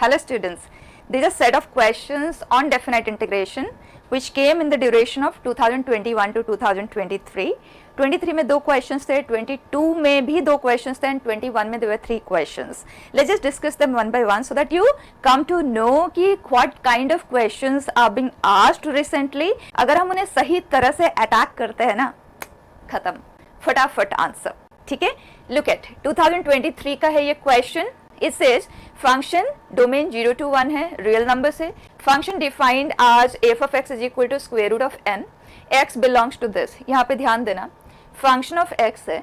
Hello students, these are set of questions on definite integration which came in the duration of 2021 to 2023. 23 में 2 questions थे, 22 में भी 2 questions थे and 21 में there were 3 questions. Let's just discuss them one by one so that you come to know कि what kind of questions are being asked recently. अगर हम उन्हें सही तरह से अटैक करते हैं ना, खत्म, फटाफट आंसर. ठीक है, लुक एट 2023 का है ये question. It says function domain 0 to 1 है, रियल नंबर से. Function defined as f of x is equal to square root of n. X belongs to this. यहाँ पे ध्यान देना, फंक्शन ऑफ एक्स है.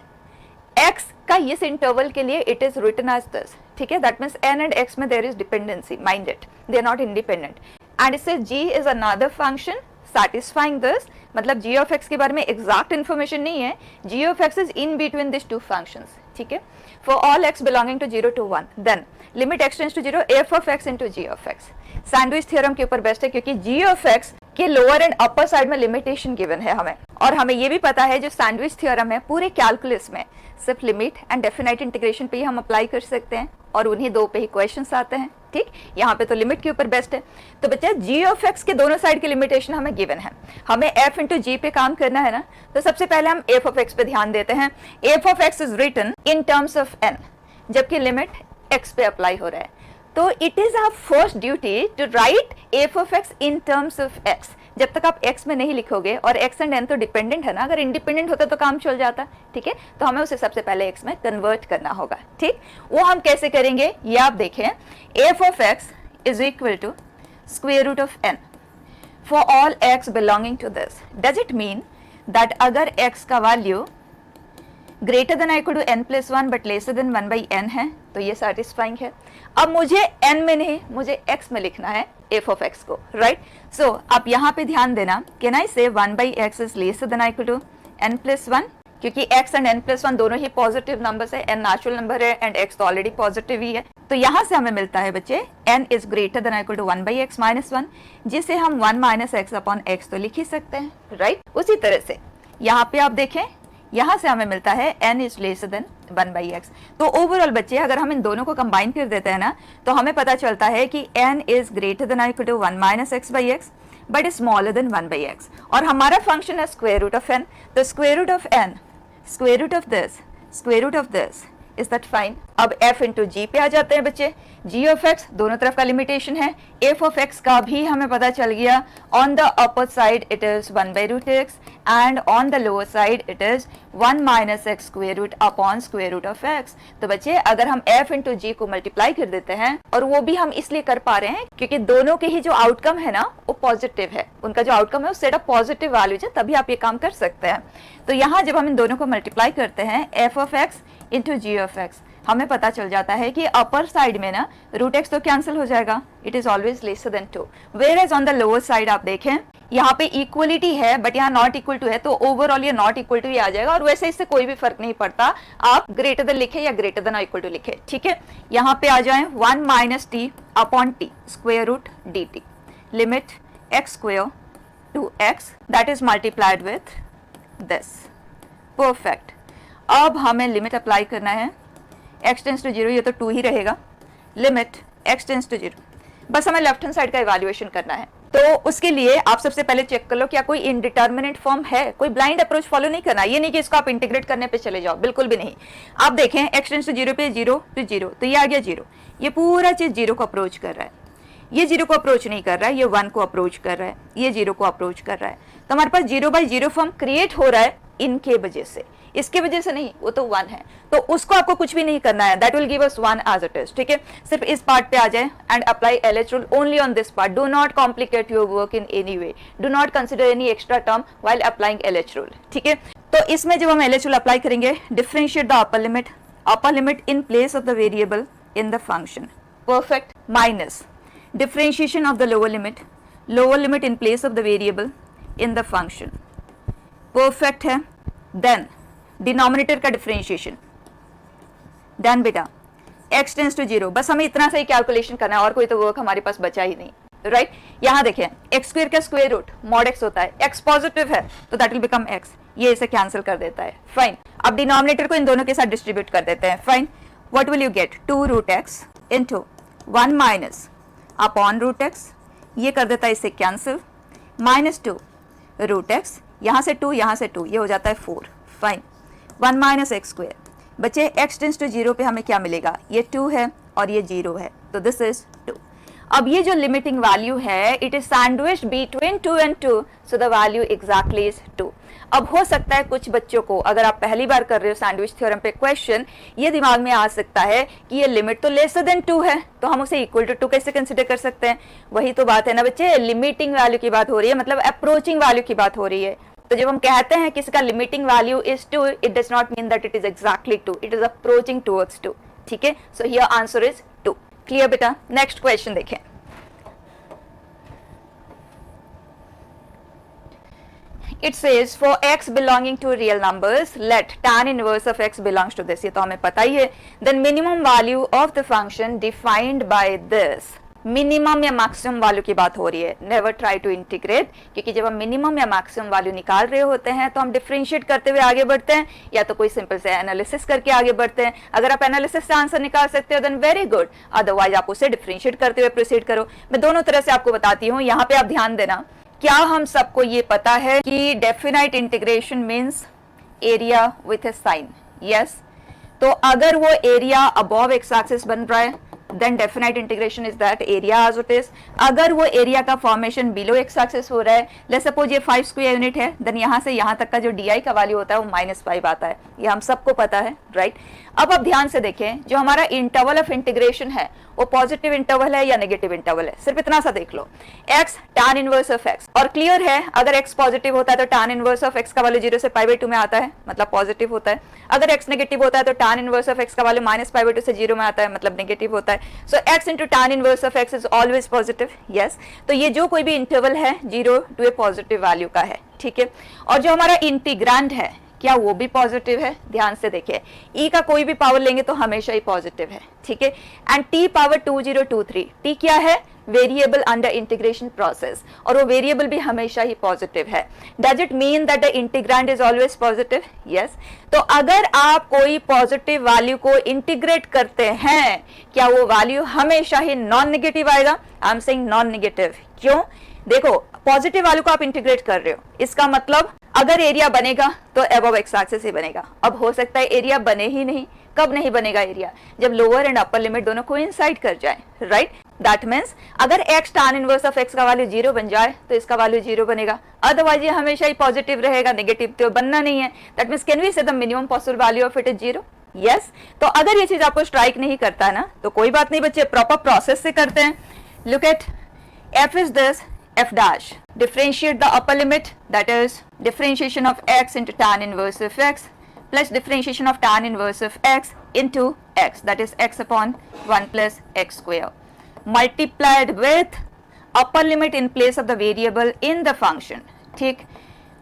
एक्स का इस इंटरवल के लिए it is written as this. ठीक है, that means n and x में there is dependency, mind it, they are not independent. And it says G is another function satisfying this. मतलब g of x के बारे में exact information नहीं है. g of x is in between these two functions. ठीक है, for all x belonging to 0 to 1 then limit x tends to 0 f of x into g of x. Sandwich theorem के ऊपर best है क्योंकि g of x के lower and upper side में limitation given है हमें, और हमें ये भी पता है जो सैंडविच थ्योरम है पूरे कैलकुलस में सिर्फ लिमिट एंड डेफिनाइट इंटीग्रेशन पे ही हम अप्लाई कर सकते हैं और उन्हीं 2 पे ही क्वेश्चंस आते हैं. ठीक, यहाँ पे तो लिमिट के ऊपर बेस्ट है. तो बच्चा g ऑफ x के दोनों साइड की लिमिटेशन हमें गिवन है, हमें f इंटू जी पे काम करना है ना. तो सबसे पहले हम f ऑफ x पे ध्यान देते हैं. f of x is written in terms of n, जबकि लिमिट x पे अप्लाई हो रहा है. तो it is our first duty to write f of x in terms of x. जब तक आप x में नहीं लिखोगे, और x एंड n तो डिपेंडेंट है ना, अगर इंडिपेंडेंट होता तो काम चल जाता. ठीक है, तो हमें उसे सबसे पहले x में कन्वर्ट करना होगा. ठीक, वो हम कैसे करेंगे ये आप देखें. f of x is equal to square root of n for all x belonging to this. Does it mean that अगर x का value greater than I equal to n plus 1 but lesser than 1 by n है तो ये satisfying है. अब मुझे n में नहीं, मुझे x में लिखना है f ऑफ x को, राइट. सो आप यहाँ पे ध्यान देना, can I say 1 by X is lesser than I equal to n plus 1, क्योंकि x एंड n प्लस 1 दोनों ही पॉजिटिव नंबर्स है, n नेचुरल नंबर है एंड x तो ऑलरेडी पॉजिटिव ही है. तो यहाँ से हमें मिलता है बच्चे n is greater than I equal to 1 by X minus 1, जिसे हम 1 माइनस एक्स अपॉन एक्स तो लिख ही सकते हैं, राइट. उसी तरह से यहाँ पे आप देखें, यहाँ से हमें मिलता है n is lesser than 1 by x. तो ओवरऑल बच्चे अगर हम इन दोनों को कंबाइन कर देते हैं ना, तो हमें पता चलता है कि n is greater than I equal to 1 minus X by X but smaller than 1 by X. और हमारा फंक्शन है स्क्वायर रूट ऑफ n. तो square root of n, square root of this, square root of this, is that fine. अब f into G पे आ जाते हैं बच्चे. g ऑफ x दोनों तरफ का लिमिटेशन है. f ऑफ x का भी हमें पता चल गया. On the upper side it is 1 by root X and on the lower side it is 1 minus X square root upon square root of x. तो बच्चे अगर हम f इंटू जी को मल्टीप्लाई कर देते हैं, और वो भी हम इसलिए कर पा रहे हैं क्योंकि दोनों के ही जो आउटकम है ना वो पॉजिटिव है, उनका जो आउटकम है वो सेट ऑफ पॉजिटिव वैल्यूज है, तभी आप ये काम कर सकते हैं. तो यहाँ जब हम इन दोनों को मल्टीप्लाई करते हैं f of x into g of x, हमें पता चल जाता है कि अपर साइड में ना रूट एक्स तो कैंसिल हो जाएगा, it is always lesser than 2. Whereas on the lower side आप देखें यहाँ पे इक्वलिटी है बट यहाँ नॉट इक्वल टू है, तो ओवरऑल ये नॉट इक्वल टू ही आ जाएगा. और वैसे इससे कोई भी फर्क नहीं पड़ता आप ग्रेटर देन लिखे या ग्रेटर देन इक्वल टू लिखे. ठीक है, यहाँ पे आ जाए 1 minus t upon t square root d t. Limit x square two x that is multiplied with this. Perfect. अब हमें लिमिट अप्लाई करना है. x टेंस टू 0, ये तो 2 ही रहेगा. लिमिट x टेंस टू 0, बस हमें लेफ्ट हैंड साइड का इवैल्यूएशन करना है. तो उसके लिए आप सबसे पहले चेक कर लो क्या कोई इनडिटर्मिनेट फॉर्म है. कोई ब्लाइंड अप्रोच फॉलो नहीं करना, ये नहीं कि इसको आप इंटीग्रेट करने पे चले जाओ, बिल्कुल भी नहीं. आप देखें x टेंस टू 0 पे 0 टू 0, तो ये आ गया 0. ये पूरा चीज 0 को अप्रोच कर रहा है, ये 0 को अप्रोच नहीं कर रहा है, ये 1 को अप्रोच कर रहा है, ये 0 को अप्रोच कर रहा है. तो हमारे पास 0 बाई 0 फॉर्म क्रिएट हो रहा है इनके वजह से, इसके वजह से नहीं, वो तो 1 है. तो उसको आपको कुछ भी नहीं करना है, that will give us 1 as it is. ठीक है, सिर्फ इस पार्ट पे आ जाए and apply LH rule only on this part. Do not complicate your work in any way, do not consider any extra term while applying LH rule. ठीक है, तो इसमें जब हम LH रूल अप्लाई करेंगे, differentiate the upper limit in place of the variable in the function. Perfect. Minus differentiation of the lower limit in place of the variable in the function. Perfect है. Than denominator का differentiation. Done बेटा. x tense to 0, बस हमें इतना सा ही calculation करना है और कोई तो वर्क हमारे पास बचा ही नहीं, राइट. यहाँ देखें एक्स स्क्वायर का स्क्वायर रूट मॉड x होता है, x पॉजिटिव है तो दैट विल बिकम x, ये इसे कैंसिल कर देता है. फाइन. अब डिनोमिनेटर को इन दोनों के साथ डिस्ट्रीब्यूट कर देते हैं. Fine. What will you get? 2 root x into 1 minus upon root x, ये कर देता है इससे कैंसिल, माइनस 2 रूट एक्स, यहाँ से 2 यहाँ से 2, ये हो जाता है 4, फाइन, 1 माइनस एक्स स्क्वायर। बच्चे x टेंस टू 0 पे हमें क्या मिलेगा, ये 2 है और ये 0 है, तो दिस इज 2। अब ये जो लिमिटिंग वैल्यू है it is sandwich between 2 and 2, so the value exactly is 2। अब हो सकता है कुछ बच्चों को, अगर आप पहली बार कर रहे हो सैंडविच थ्योरम पे क्वेश्चन, ये दिमाग में आ सकता है कि ये लिमिट तो लेसर देन 2 है, तो हम उसे इक्वल टू 2 कैसे कंसिडर कर सकते हैं। वही तो बात है ना बच्चे, लिमिटिंग वैल्यू की बात हो रही है, मतलब अप्रोचिंग वैल्यू की बात हो रही है। तो जब हम कहते हैं कि इसका limiting value is 2, it does not mean that it is exactly 2, it is approaching towards 2। ठीक है, so here answer is 2। Clear बेटा? नेक्स्ट क्वेश्चन देखें। It says for x belonging to real numbers, let tan inverse of x belongs to this, ये तो हमें पता ही है। Then minimum value of the function defined by this, minimum या maximum value की बात हो रही है। नेवर ट्राई टू इंटीग्रेट, क्योंकि जब हम मिनिमम या मैक्सिमम वैल्यू निकाल रहे होते हैं तो हम डिफरेंशिएट करते हुए आगे बढ़ते हैं, या तो कोई सिंपल से एनालिसिस करके आगे बढ़ते हैं। अगर आप एनालिसिस से आंसर निकाल सकते हो देन वेरी गुड, अदरवाइज आप उसे डिफरेंशिएट करते हुए प्रोसीड करो। मैं दोनों तरह से आपको बताती हूँ, यहाँ पे आप ध्यान देना। क्या हम सबको ये पता है कि definite integration means area with a sign? Yes. तो अगर वो एरिया अबव एक्स एक्सिस बन रहा है then definite integration is that area as it is. अगर वो एरिया का फॉर्मेशन बिलो एक्स एक्सिस हो रहा है, लेट्स सपोज ये 5 स्क्वायर यूनिट है, देन यहाँ से यहाँ तक का जो डी का वैल्यू होता है वो -5 आता है, ये हम सबको पता है, राइट? अब आप ध्यान से देखें, जो हमारा इंटरवल ऑफ इंटीग्रेशन है वो पॉजिटिव इंटरवल है या नेगेटिव इंटरवल है, सिर्फ इतना सा देख लो, x tan inverse of x। और क्लियर है, अगर x पॉजिटिव होता है तो tan इनवर्स ऑफ x का वैल्यू 0 से π/2 में आता है, मतलब पॉजिटिव होता है। अगर x नेगेटिव होता है तो tan इनवर्स ऑफ x का वैल्यू -π/2 से 0 में आता है, मतलब नेगेटिव होता है। सो x into tan inverse of x is always positive. Yes, तो ये जो कोई भी इंटरवल है 0 टू ए पॉजिटिव वैल्यू का है, ठीक है। और जो हमारा इंटीग्रैंड है क्या वो भी पॉजिटिव है? ध्यान से देखिए, e का कोई भी पावर लेंगे तो हमेशा ही पॉजिटिव है, ठीक है। एंड t पावर 2023, t क्या है? वेरिएबल अंडर इंटीग्रेशन प्रोसेस, और वो वेरिएबल भी हमेशा ही पॉजिटिव है। Does it mean that the integrand is always positive? Yes. तो अगर आप कोई पॉजिटिव वैल्यू को इंटीग्रेट करते हैं, क्या वो वैल्यू हमेशा ही नॉन नेगेटिव आएगा? I am saying non negative. क्यों? देखो, पॉजिटिव वैल्यू को आप इंटीग्रेट कर रहे हो, इसका मतलब अगर एरिया बनेगा तो अबव एक्स एक्सिस ही बनेगा। अब हो सकता है एरिया बने ही नहीं। कब नहीं बनेगा एरिया? जब लोअर एंड अपर लिमिट दोनों कोइंसाइड कर जाए, राइट? दैट मींस अगर x tan inverse of x का वैल्यू 0 बन जाए तो इसका वैल्यू 0 बनेगा, अदरवाइज ये हमेशा ही पॉजिटिव रहेगा, नेगेटिव तो बनना नहीं है। दैट मींस कैन वी से the minimum possible value of it is 0? Yes. तो अगर ये चीज आपको स्ट्राइक नहीं करता है ना, तो कोई बात नहीं बच्चे, प्रॉपर प्रोसेस से करते हैं। Look at f is this f dash, differentiate the upper limit, that is differentiation of x into tan inverse of x plus differentiation of tan inverse of x into x, that is x upon 1 plus x square, multiplied with upper limit in place of the variable in the function। ठीक,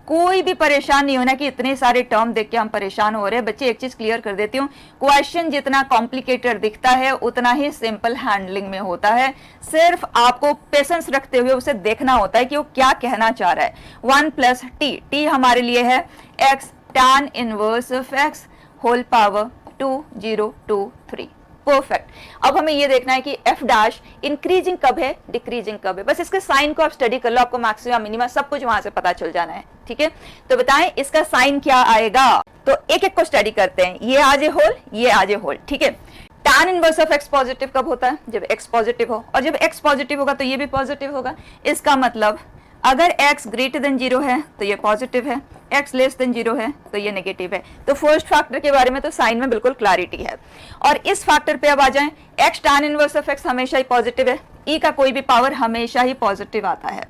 कोई भी परेशान नहीं होना कि इतने सारे term देख के हम परेशान हो रहे हैं। बच्चे एक चीज क्लियर कर देती हूँ, क्वेश्चन जितना कॉम्प्लिकेटेड दिखता है उतना ही सिंपल हैंडलिंग में होता है। सिर्फ आपको पेशेंस रखते हुए उसे देखना होता है कि वो क्या कहना चाह रहा है। 1 प्लस टी, टी हमारे लिए है x tan inverse of x whole power 2023। Perfect. अब हमें ये देखना है कि f डैश इंक्रीजिंग कब है, डिक्रीजिंग कब है। बस इसके साइन को आप स्टडी कर लो, आपको मैक्सिमम मिनिमम सब कुछ वहां से पता चल जाना है, ठीक है। तो बताएं इसका साइन क्या आएगा, तो एक एक को स्टडी करते हैं। ये आज ए होल, ये आज ए होल, ठीक है। tan inverse of x positive कब होता है? जब x पॉजिटिव हो, और जब x पॉजिटिव होगा तो ये भी पॉजिटिव होगा। इसका मतलब अगर x ग्रेटर देन 0 है तो ये पॉजिटिव है, x लेस देन 0 है तो ये नेगेटिव है। तो फर्स्ट फैक्टर के बारे में तो साइन में बिल्कुल क्लैरिटी है। और इस फैक्टर पे अब आ जाएं, x tan inverse of x हमेशा ही पॉजिटिव है, e का कोई भी पावर हमेशा ही पॉजिटिव आता है,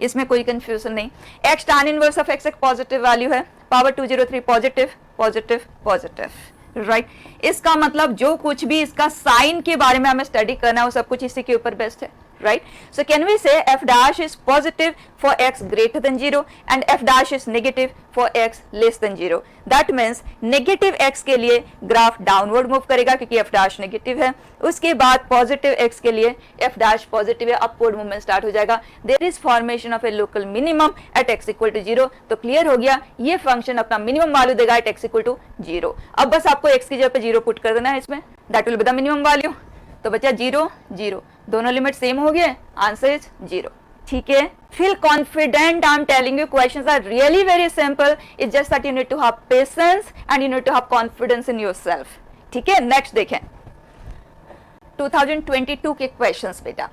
इसमें कोई कंफ्यूजन नहीं। x tan inverse of x एक पॉजिटिव वैल्यू है, power 203 positive positive positive, right. इसका मतलब जो कुछ भी इसका साइन के बारे में हमें स्टडी करना है वो सब कुछ इसी के ऊपर बेस्ड है, right? So can we say f dash is positive for x greater than 0 and f dash is negative for x less than 0? That means negative x के लिए ग्राफ डाउनवर्ड मूव करेगा क्योंकि f dash नेगेटिव है। उसके बाद positive x के लिए f dash positive है, अपवर्ड मूवमेंट स्टार्ट हो जाएगा। There is formation of a local minimum at x equal to 0। तो क्लियर हो गया, ये फंक्शन अपना मिनिमम वैल्यू देगा at x equal to 0। अब बस आपको x की जगह पे 0 पुट कर देना है इसमें, that will be the minimum value। तो बचा 0 0, दोनों लिमिट सेम हो गए, आंसर इज 0। ठीक है, feel confident, I'm telling you questions are really very simple, it's just that you need to have patience and you need to have confidence in yourself। ठीक है, next देखें 2022 के questions बेटा।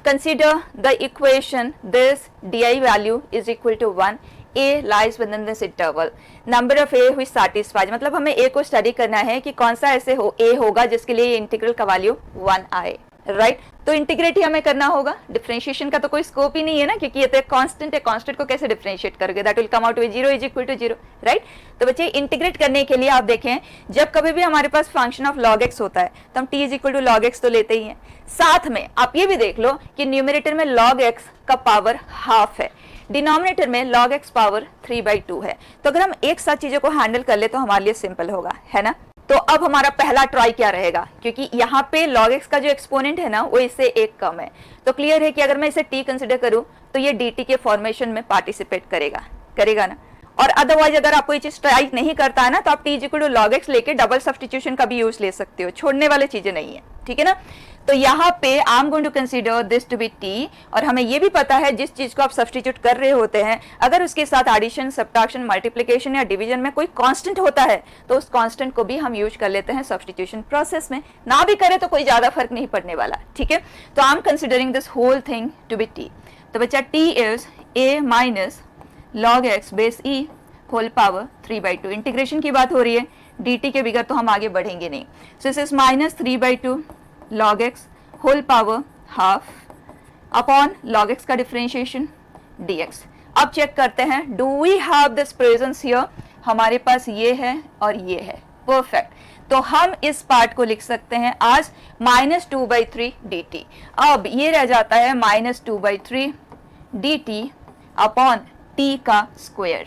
Consider the equation this di value is equal to 1, a lies within this interval, number of a which satisfies, मतलब हमें a को study करना है कि कौन सा ऐसे हो a होगा जिसके लिए इंटीग्रल का वैल्यू 1 आए, राइट तो इंटीग्रेट ही हमें करना होगा, डिफरेंशिएशन का तो कोई स्कोप ही नहीं है ना, क्योंकि ये तो एक कांस्टेंट है, कांस्टेंट को कैसे डिफरेंशिएट करोगे, that will come out with 0 is equal to 0, right. तो बच्चे इंटीग्रेट करने के लिए आप देखें, जब कभी भी हमारे पास फंक्शन ऑफ log x होता है तो हम t is equal to log x तो लेते ही हैं, साथ में आप ये भी देख लो कि न्यूमरेटर में log x का पावर हाफ है, डिनोमिनेटर में log x पावर 3/2 है। तो अगर हम एक साथ चीजों को हैंडल कर ले तो हमारे लिए सिंपल होगा, है ना। तो अब हमारा पहला ट्राई क्या रहेगा, क्योंकि यहाँ पे log x का जो एक्सपोनेंट है ना वो इससे एक कम है, तो क्लियर है कि अगर मैं इसे t कंसिडर करूँ तो ये dt के फॉर्मेशन में पार्टिसिपेट करेगा ना। और अदरवाइज अगर आपको ये चीज ट्राई नहीं करता है ना तो आप t equal to log x लेके डबल सब्स्टिट्यूशन का भी यूज ले सकते हो, छोड़ने वाली चीजें नहीं है, ठीक है ना। तो यहाँ पे I am going to consider this to be t, और हमें ये भी पता है जिस चीज को आप सब्स्टिट्यूट कर रहे होते हैं अगर उसके साथ एडिशन, सब्ट्रैक्शन, मल्टीप्लिकेशन या डिवीजन में कोई कांस्टेंट होता है तो उस कांस्टेंट को भी हम यूज कर लेते हैं सब्स्टिट्यूशन प्रोसेस में, ना भी करें तो कोई ज्यादा फर्क नहीं पड़ने वाला, ठीक है। तो I am considering this whole thing to be t। तो बच्चा t is a minus log x base e whole power 3/2, integration की बात हो रही है, dt के बिगैर तो हम आगे बढ़ेंगे नहीं, so this is minus 3/2 log x whole power half upon log x का डिफरेंशिएशन dx। अब चेक करते हैं, do we have this presence here, हमारे पास ये है और ये है, परफेक्ट। तो हम इस पार्ट को लिख सकते हैं आज -2/3 dt। अब ये रह जाता है -2/3 dt अपॉन t का स्क्वायर,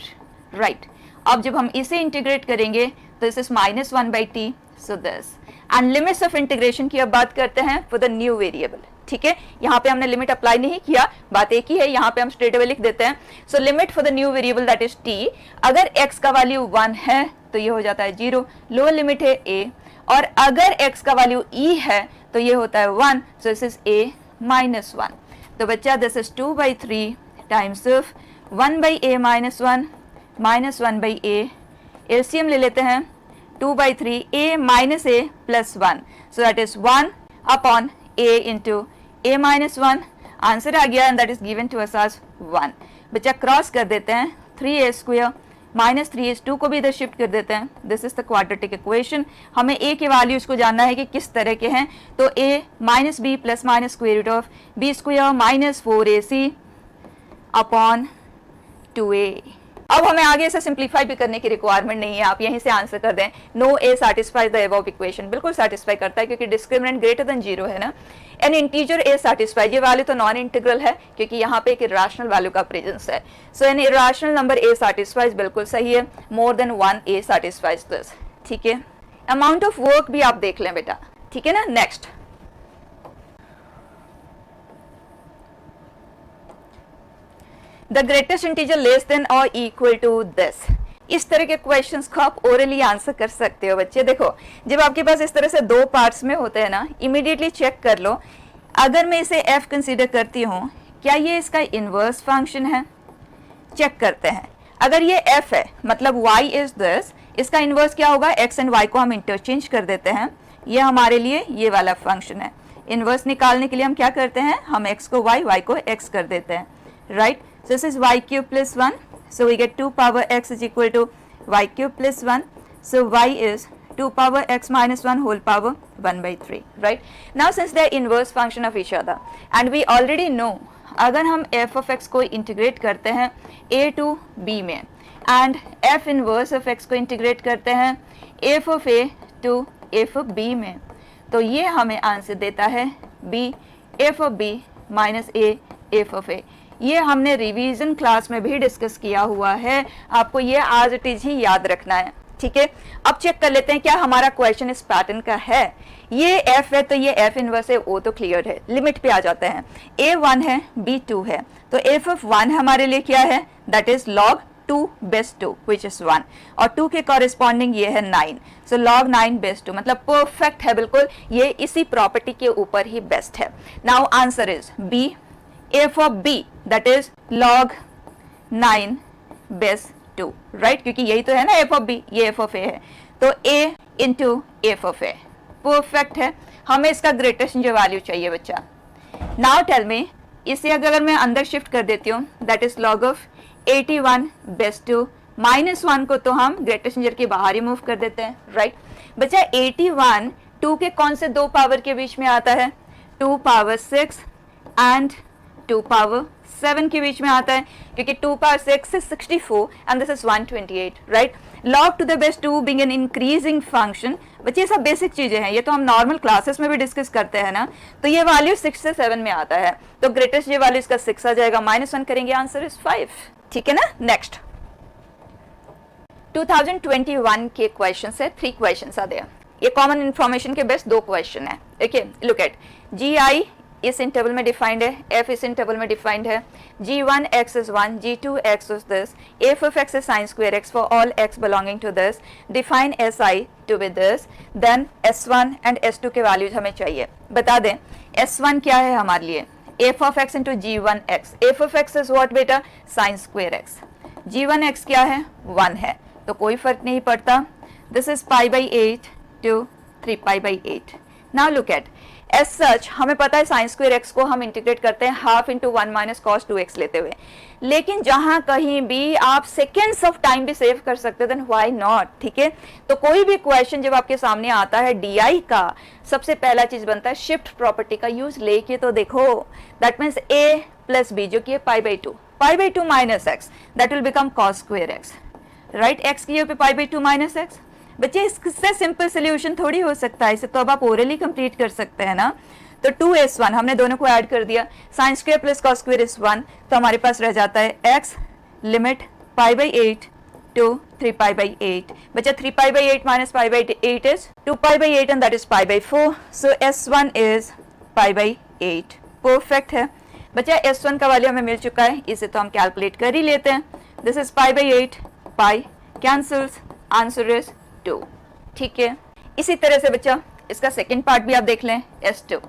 राइट। अब जब हम इसे इंटीग्रेट करेंगे तो this is -1/t, so this and limits of integration की अब बात करते हैं फॉर द न्यू वेरिएबल, ठीक है। यहाँ पे हमने लिमिट अप्लाई नहीं किया, बात एक ही है, यहाँ पे हम स्ट्रेट अवे लिख देते हैं। So limit for the new variable that is t, अगर x का वैल्यू 1 है तो ये हो जाता है 0, लोअर लिमिट है a, और अगर x का वैल्यू e है तो ये होता है 1, so this is a minus 1। तो बच्चा this is 2/3 times of 1/a minus 1 minus 1/a, LCM ले लेते हैं 2/3 a minus a plus 1, so that is 1 upon a into a minus 1, answer आ गया and that is given to us as 1। बच्चा cross कर देते हैं, 3a स्क्वायर माइनस 3a2 को भी इधर शिफ्ट कर देते हैं, this is the quadratic equation. हमें a के वैल्यूज को जानना है कि किस तरह के हैं, तो a minus b plus minus square root of b square minus 4ac upon 2a। अब हमें आगे इसे सिंप्लीफाई भी करने की रिक्वायरमेंट नहीं है, आप यहीं से आंसर कर दें, no a satisfies the above equation, बिल्कुल सैटिस्फाई करता है क्योंकि डिस्क्रिमिनेंट ग्रेटर देन 0 है ना। एन इंटीजर ए सैटिस्फाइज, ये वैल्यू तो नॉन इंटीग्रल है क्योंकि यहाँ पे एक इरेशनल वैल्यू का प्रेजेंस है, so an irrational number a satisfies, बिल्कुल सही है, more than 1 a satisfies this, ठीक है। अमाउंट ऑफ वर्क भी आप देख लें बेटा, ठीक है ना। Next the greatest integer less than or equal to this, इस तरह के क्वेश्चंस को आप ओरली आंसर कर सकते हो बच्चे। देखो जब आपके पास इस तरह से दो पार्ट्स में होते हैं ना, इमीडिएटली चेक कर लो, अगर मैं इसे f कंसीडर करती हूँ क्या ये इसका इनवर्स फंक्शन है, चेक करते हैं। अगर ये f है मतलब y इज दिस, इसका इनवर्स क्या होगा, x एंड y को हम इंटरचेंज कर देते हैं, ये हमारे लिए ये वाला फंक्शन है। इनवर्स निकालने के लिए हम क्या करते हैं, हम x को y, y को x कर देते हैं, right. So this is y cube plus 1, so we get 2 power x is equal to y cube plus 1, so y is 2 power x minus 1 whole power 1/3, right. Now since they are inverse function of each other and we already know, अगर हम f of x को integrate करते हैं a to b में and f inverse of x को integrate करते हैं f of a to f of b में, तो ये हमें आंसर देता है b f of b minus a f of a। ये हमने रिवीजन क्लास में भी डिस्कस किया हुआ है, आपको ये आज इट इज ही याद रखना है, ठीक है। अब चेक कर लेते हैं क्या हमारा क्वेश्चन इस पैटर्न का है। ये f है तो ये f इनवर्स है, o तो क्लियर है, लिमिट पे आ जाते हैं, a 1 है b 2 है, तो f of 1 हमारे लिए क्या है, that is log 2 base 2 which is 1 और 2 के कॉरेस्पॉन्डिंग ये है 9, सो log 9 बेस 2 मतलब परफेक्ट है बिल्कुल, ये इसी प्रॉपर्टी के ऊपर ही बेस्ट है। Now answer is b, f of b that is log 9 base 2, right, क्योंकि यही तो है ना एफ ऑफ बी, ये एफ ऑफ ए है, तो a into f of a perfect है। हमें इसका ग्रेटेस्ट जो वैल्यू चाहिए बच्चा। नाउ टेल मी, इसे अगर मैं अंदर शिफ्ट कर देती हूँ that is log of 81 base 2, -1 को तो हम ग्रेटेस्ट इंजर के बाहर ही मूव कर देते हैं, राइट। बच्चा 81 2 के कौन से दो पावर के बीच में आता है? 2 पावर 6 एंड 2 पावर 7 के बीच में आता है, क्योंकि 2 power 6 is 64 and this is 128, right? log to the base 2 being an increasing function, बच्चे ये सब बेसिक चीजें हैं, ये तो हम नॉर्मल क्लासेस में भी डिस्कस करते हैं ना, तो ये वैल्यू 6 से 7 में आता है, तो ग्रेटेस्ट ये वैल्यू इसका 6 आ जाएगा, -1 करेंगे, आंसर इज 5, ठीक है ना। नेक्स्ट 2021 के क्वेश्चन है, 3 क्वेश्चन आ गया, ये कॉमन इंफॉर्मेशन के बेस्ट 2 क्वेश्चन है। ओके, लुक एट, जी आई इस इंटरवल में डिफाइंड है, एफ इस इंटरवल में डिफाइंड है, g1 x is 1, g2 x is this, f of x is sin square x for all x belonging to this, define si to be this, then s1 and s2 के values हमें चाहिए। बता दें s1 क्या है हमारे लिए, f of x into g1 x, f of x is what बेटा, sin square x, g1 x क्या है, 1 है, तो कोई फर्क नहीं पड़ता, this is π/8 to 3π/8। now look at as such हमें पता है साइन स्क्वायर एक्स को हम इंटीग्रेट करते हैं half into 1 minus cos 2x लेते हुए, लेकिन जहां कहीं भी आप सेकेंड्स ऑफ टाइम भी सेव कर सकते हो देन व्हाई नॉट, ठीक है। तो कोई भी क्वेश्चन जब आपके सामने आता है डीआई का, सबसे पहला चीज बनता है शिफ्ट प्रॉपर्टी का यूज लेके, तो देखो that means a plus b जो कि π/2 minus x that will become cos square x, right, x की पे π/2 माइनस एक्स। बच्चे इससे सिंपल सोल्यूशन थोड़ी हो सकता है, इसे तो अब आप ओरली कंप्लीट कर सकते हैं ना। तो 2s1 हमने दोनों को ऐड कर दिया, sine square plus cos square is 1, तो हमारे पास रह जाता है x लिमिट π/8 टू 3π/8। बच्चा 3π/8 minus π/8 is 2π/8 and that is π/4, so s1 is π/8, perfect है। बच्चा s1 का वैल्यू हमें मिल चुका है, इसे तो हम कैलकुलेट कर ही लेते हैं, this is π/8, pi cancels, answer is 2, ठीक है। इसी तरह से बच्चा इसका सेकंड पार्ट भी आप देख लें, s2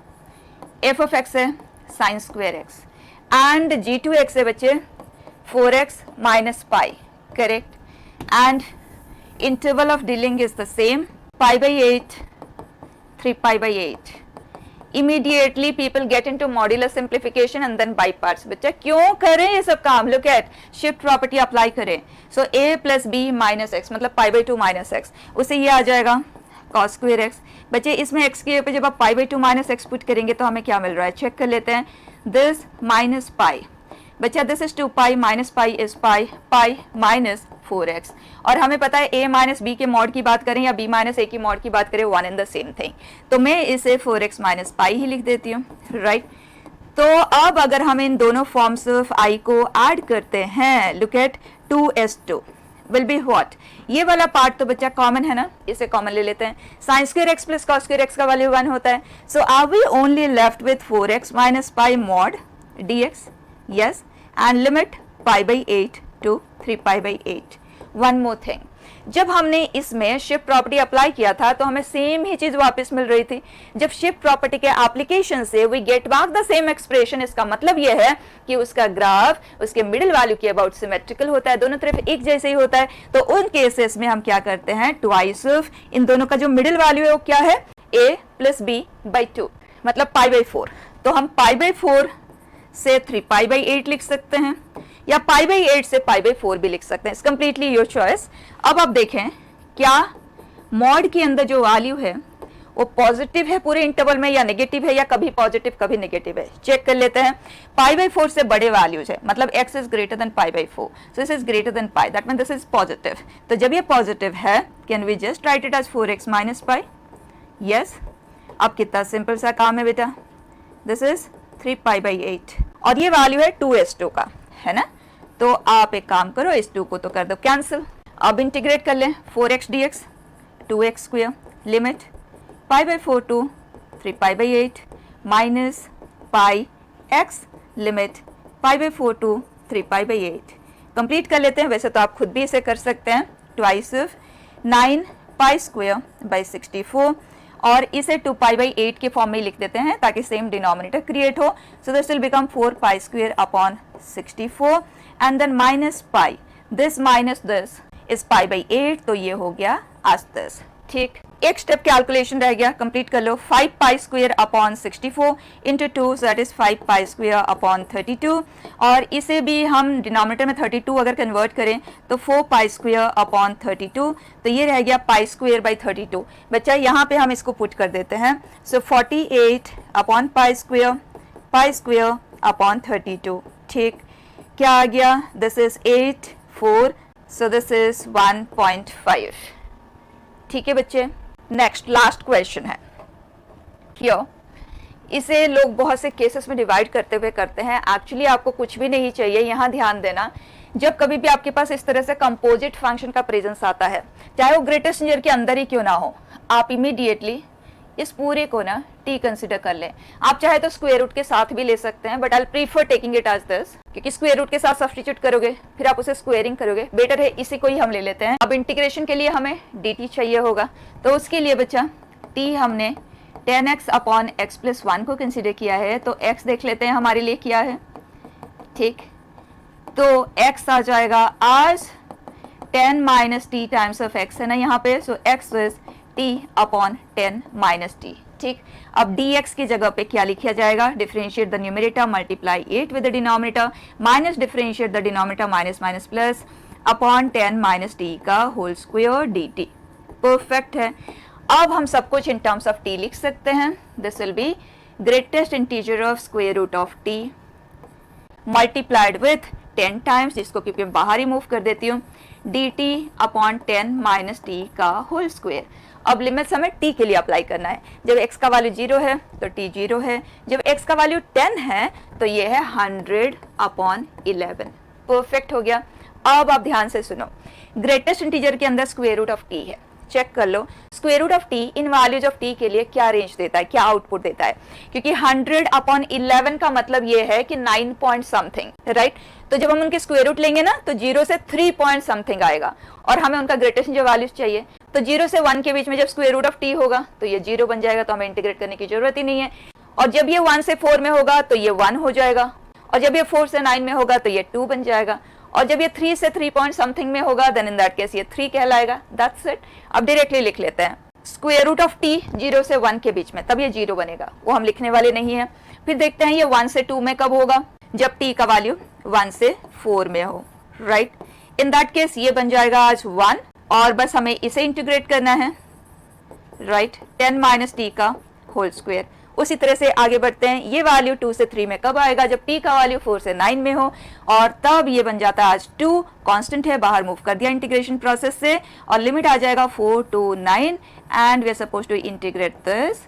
f ऑफ x है sine square x and g2x है बच्चे 4x minus pi, correct, and interval of dealing is the same π/8 3π/8। immediately people get into modular simplification and then by parts। बच्चा क्यों करें ये सब काम, look at shift property apply करें, so a plus b minus x मतलब π/2 minus x, उसे ये आ जाएगा cos square x। बच्चे इसमें x के ऊपर जब आप π/2 minus x पुट करेंगे तो हमें क्या मिल रहा है, चेक कर लेते हैं, this minus pi, बच्चा this is 2π minus pi is pi, pi minus 4x, और हमें पता है a माइनस बी के मॉड की बात करें या b माइनस a की मॉड की बात करें, one in the same thing, तो मैं इसे 4x माइनस पाई ही लिख देती हूँ, राइट। तो अब अगर हम इन दोनों फॉर्म्स ऑफ i को ऐड करते हैं, look at 2s2 will be what, ये वाला पार्ट तो बच्चा कॉमन है ना, इसे कॉमन ले लेते हैं, sine square x plus cos square x का वैल्यू 1 होता है, so are we only left with 4x minus pi mod dx, yes, and limit π/8 to 3π/8। One more thing, जब हमने इसमें शिफ्ट प्रॉपर्टी अप्लाई किया था तो हमें सेम ही चीज वापस मिल रही थी। जब शिफ्ट प्रॉपर्टी के एप्लीकेशन से we get back the same expression, इसका मतलब यह है कि उसका ग्राफ उसके मिडिल वैल्यू के अबाउट सिमेट्रिकल होता है, दोनों तरफ एक जैसे ही होता है। तो उन केसेस में हम क्या करते हैं, ट्वाइस ऑफ इन दोनों का जो मिडिल वैल्यू है वो क्या है, a प्लस बी बाई 2 मतलब π/4, तो हम π/4 से 3π/8 लिख सकते हैं या π/8 से π/4 भी लिख सकते हैं, इट्स कंप्लीटली योर चॉइस। अब आप देखें क्या मॉड के अंदर जो वैल्यू है वो पॉजिटिव है पूरे इंटरवल में या नेगेटिव है, या कभी पॉजिटिव कभी नेगेटिव है, चेक कर लेते हैं। π/4 से बड़े वैल्यूज है, मतलब x is greater than π/4, so this is greater than pi, that mean this is positive. तो जब ये पॉजिटिव है can we just write it as 4x minus pi, yes. अब कितना सिंपल सा काम है बेटा, दिस इज 3π/8 और ये वैल्यू है 2s2 का, है ना। तो आप एक काम करो, इस 2 को तो कर दो कैंसिल, अब इंटीग्रेट कर लें 4x dx 2x square limit π/4 to 3π/8 minus pi x limit π/4 to 3π/8 complete कर लेते हैं, वैसे तो आप खुद भी इसे कर सकते हैं। Twice of 9 pi square by 64 और इसे 2 पाई बाई 8 के फॉर्म में लिख देते हैं ताकि सेम डिनोमिनेटर क्रिएट हो। So this will become 4 pi square upon 64 and then minus pi, this minus this is pi by 8, तो ये हो गया आज दिस। ठीक, एक स्टेप कैलकुलेशन रह गया, कंप्लीट कर लो। 5 पाई square upon 64 into 2, so that is 5 pi square upon 32 और इसे भी हम डिनोमिनेटर में 32 अगर कन्वर्ट करें तो 4 पाई स्क्वायर अपॉन 32, तो ये रह गया पाई स्क्वायर बाई 32। बच्चा यहाँ पे हम इसको पुट कर देते हैं। सो 48 अपॉन पाई स्क्वायर अपॉन 32। ठीक, क्या आ गया? This is 8 4, so this is 1.5। ठीक है बच्चे, नेक्स्ट लास्ट क्वेश्चन है। क्यों? इसे लोग बहुत से केसेस में डिवाइड करते हुए करते हैं। एक्चुअली आपको कुछ भी नहीं चाहिए, यहाँ ध्यान देना। जब कभी भी आपके पास इस तरह से कंपोजिट फंक्शन का प्रेजेंस आता है, चाहे वो ग्रेटेस्ट इंटीजर के अंदर ही क्यों ना हो, आप इमीडिएटली इस पूरे को ना t कंसिडर कर लें। आप चाहे तो स्क्वायर रूट के साथ भी ले सकते हैं, but I prefer taking it as this, क्योंकि स्क्वायर रूट के साथ सब्स्टिट्यूट करोगे फिर आप उसे स्क्वायरिंग करोगे, बेटर है इसी को ही हम ले लेते हैं। अब इंटीग्रेशन के लिए हमें dt चाहिए होगा, तो उसके लिए बच्चा t हमने 10x अपॉन x प्लस 1 को कंसिडर किया है, तो x देख लेते हैं हमारे लिए क्या है। ठीक, तो x आ जाएगा आज 10 minus T times of x है ना यहाँ पे, सो x is t upon 10 minus T. ठीक, अब dx की जगह पे क्या लिखा जाएगा? Differentiate the numerator multiply 8 with the denominator minus differentiate the denominator minus minus plus upon 10 minus t का होल स्क्वायर dt। परफेक्ट है। अब हम सब कुछ इन टर्म्स ऑफ t लिख सकते हैं। This will be greatest integer of square root of t multiplied with 10 times, जिसको क्योंकि बाहर ही मूव कर देती हूँ, dt अपॉन 10 माइनस टी का होल स्क्वायर। अब लिमिट्स हमें t के लिए अप्लाई करना है। जब x का वैल्यू 0 है तो t 0 है, जब x का वैल्यू 10 है तो ये है 100 अपॉन 11। परफेक्ट हो गया। अब आप ध्यान से सुनो, ग्रेटेस्ट इंटीजर के अंदर स्क्वायर रूट ऑफ t है, चेक कर लो square root of t in values of t के लिए क्या रेंज देता है, क्या आउटपुट देता है, क्योंकि 100 अपॉन 11 का मतलब ये है कि 9 पॉइंट समथिंग, राइट। तो जब हम उनके स्क्वायर रूट लेंगे ना तो 0 से 3 पॉइंट समथिंग आएगा और हमें उनका ग्रेटेस्ट जो वैल्यूज चाहिए, तो 0 से 1 के बीच में जब स्क्वायर रूट ऑफ t होगा तो ये 0 बन जाएगा, तो हमें इंटीग्रेट करने की जरूरत ही नहीं है। और जब ये 1 से 4 में होगा तो ये 1 हो जाएगा, और जब ये 4 से 9 में होगा तो ये 2 बन जाएगा, और जब ये 3 से 3 पॉइंट समथिंग में होगा देन इन दैट केस ये 3 कहलाएगा। That's it. अब डायरेक्टली लिख लेते हैं स्क्वायर रूट ऑफ t 0 से 1 के बीच में, तब ये 0 बनेगा, वो हम लिखने वाले नहीं है। फिर देखते हैं ये 1 से 2 में कब होगा, जब t का वैल्यू 1 से 4 में हो, राइट। इन दैट केस ये बन जाएगा आज 1, और बस हमें इसे इंटीग्रेट करना है, राइट, 10 माइनस टी का होल स्क्वायर। उसी तरह से आगे बढ़ते हैं, ये वैल्यू 2 से 3 में कब आएगा, जब t का वैल्यू 4 से 9 में हो, और तब ये बन जाता है आज 2, कांस्टेंट है, बाहर मूव कर दिया इंटीग्रेशन प्रोसेस से, और लिमिट आ जाएगा 4 to 9 and we are suppose to integrate this.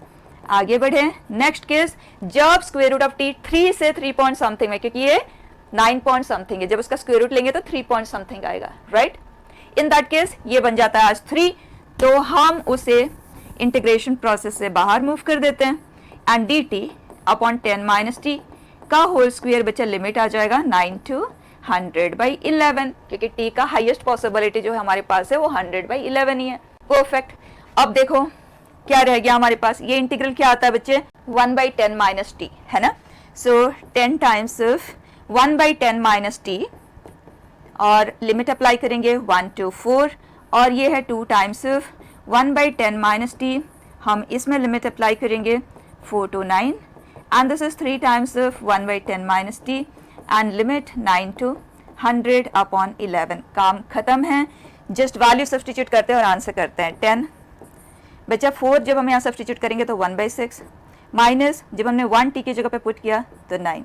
आगे बढ़े, नेक्स्ट केस, जब स्क्वायर रूट ऑफ t 3 से 3 पॉइंट समथिंग में, क्योंकि ये 9 पॉइंट समथिंग है, जब उसका स्क्वायर रूट लेंगे तो 3 पॉइंट समथिंग आएगा, राइट। इन दैट केस ये बन जाता है आज 3, तो हम उसे इंटीग्रेशन प्रोसेस से बाहर मूव कर देते हैं, and dt upon 10 minus t का होल स्क्वायर बच्चा लिमिट आ जाएगा 9 to 100/11, क्योंकि t का हाईएस्ट पॉसिबिलिटी जो है हमारे पास है वो 100/11 ही है। परफेक्ट। अब देखो क्या रह गया हमारे पास, ये इंटीग्रल क्या आता है बच्चे, 1/10 माइनस टी है ना। सो 10 टाइम्स ऑफ 1/10 माइनस टी, और लिमिट अप्लाई करेंगे 1 to 4, और ये है 2 टाइम्स ऑफ 1/10 माइनस टी, हम इसमें लिमिट अप्लाई करेंगे 4 to 9, and this is 3 times of 1/10 minus t and limit 9 to 100/11। काम खत्म है, जस्ट वैल्यू सब्स्टिट्यूट करते हैं और आंसर करते हैं 10। बच्चा 4 जब हम यहाँ सब्स्टिट्यूट करेंगे तो 1/6, माइनस जब हमने 1 t की जगह पे पुट किया तो 9।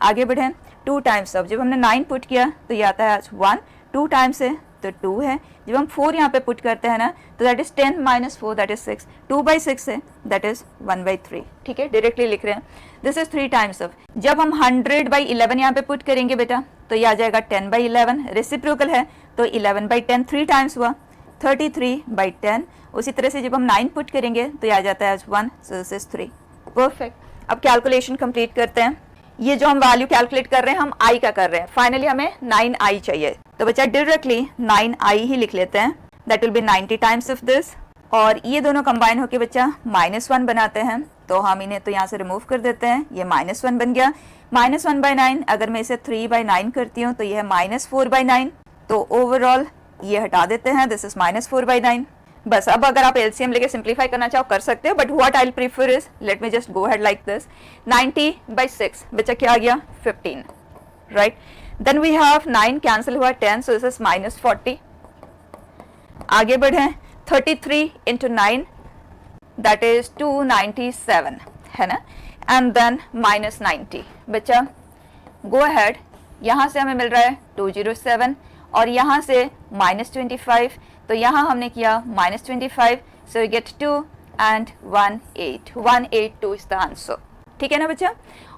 आगे बढ़ें, 2 टाइम्स ऑफ जब हमने 9 पुट किया तो ये आता है 1, 2 टाइम्स है तो 2 है, जब हम 4 यहाँ पे पुट करते हैं ना तो that is 10 minus 4 that is 6, 2/6 है दैट इज 1/3। ठीक है, डायरेक्टली लिख रहे हैं, दिस इज 3 टाइम्स ऑफ, जब हम 100/11 यहाँ पे पुट करेंगे बेटा तो ये आ जाएगा 10/11, रेसिप्रोकल है तो 11/10 3 टाइम्स हुआ 33/10। उसी तरह से जब हम 9 पुट करेंगे तो ये आ जाता है 1, सो दिस इज 3। परफेक्ट। अब कैलकुलेशन कंप्लीट करते हैं। ये जो हम वैल्यू कैलकुलेट कर रहे हैं हम i का कर रहे हैं, फाइनली हमें 9i चाहिए, तो बच्चा डायरेक्टली 9i ही लिख लेते हैं, that will be 90 times of this, और ये दोनों कंबाइन होके बच्चा -1 बनाते हैं, तो हम इन्हें तो यहाँ से रिमूव कर देते हैं, ये -1 बन गया। -1/9, अगर मैं इसे 3/9 करती हूँ तो यह है -4/9, तो ओवरऑल ये हटा देते हैं, दिस इज -4/9। बस अब अगर आप एलसीएम लेके सिंप्लीफाई करना चाहो कर सकते हो, but what I prefer is, let me just go ahead like this, 90/6 बच्चा क्या आ गया 15, right. Then we have 9 cancel हुआ 10, सो दिस इज -40। आगे बढ़े, 33 into 9 that is 297 है ना, एंड देन -90 बच्चा गो अहेड, यहाँ से हमें मिल रहा है 207 और यहाँ से -25, तो यहाँ हमने किया -25, so you get 2 and 182 is the answer। ठीक है ना बच्चा।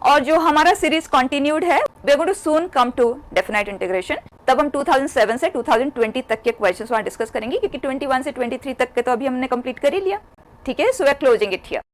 और जो हमारा सीरीज कंटिन्यूड है, we are going to soon come to definite integration, तब हम 2007 से 2020 तक के क्वेश्चंस वहाँ डिस्कस करेंगे, क्योंकि 21 से 23 तक के तो अभी हमने कंप्लीट कर ही लिया। ठीक है, so we are closing it here.